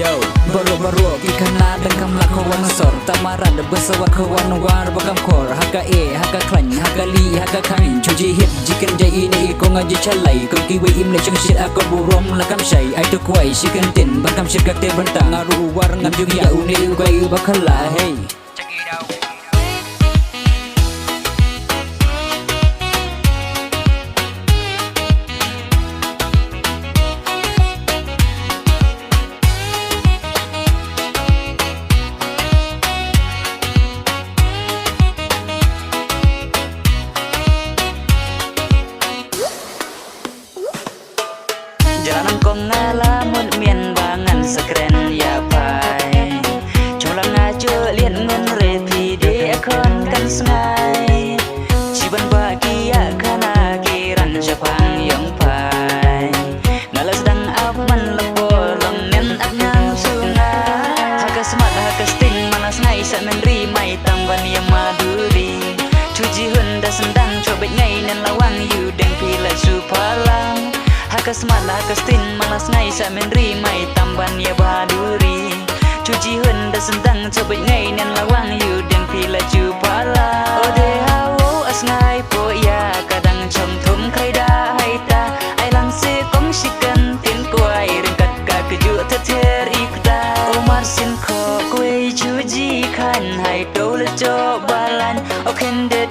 Yo, baru-baru ikan ladang kamla kawan sor tamaran da besawa kawan war bagam kor haka haka klan haka li haka kain chuji hit jikan jai ini ko ngaji chalai ko kiwe imle chung shit ako burom lakam shai ai to kwai shikan tin bakam shit kak te bantang aru war ngam juga ya uni kwai bakala hey. Jalanan kong ngalamun mien bangan sekeren ya pai Colang ngajo lian ngun repi de akon kan sengai Ciban bahagia kana kiran japang yang pai Ngalas dang aman lepolong nen aknyang sungai Haka semat haka sting manas ngai sa menri mai tamban yang maduri Cuji hunda sendang cobek ngai nen lawang yu deng pila supalang Haka semala kestin malas ngai sa menri mai tamban ya baduri Cuci hunda sendang cobek ngai nen lawang yu deng pila cupala Ode hawo as ngai po ya kadang chom thum khai da hai ta ai lang se kong shikan tin kuai ringkat ka keju tether ikta Omar sin kho kuai cuji khan hai do le jo balan o khen det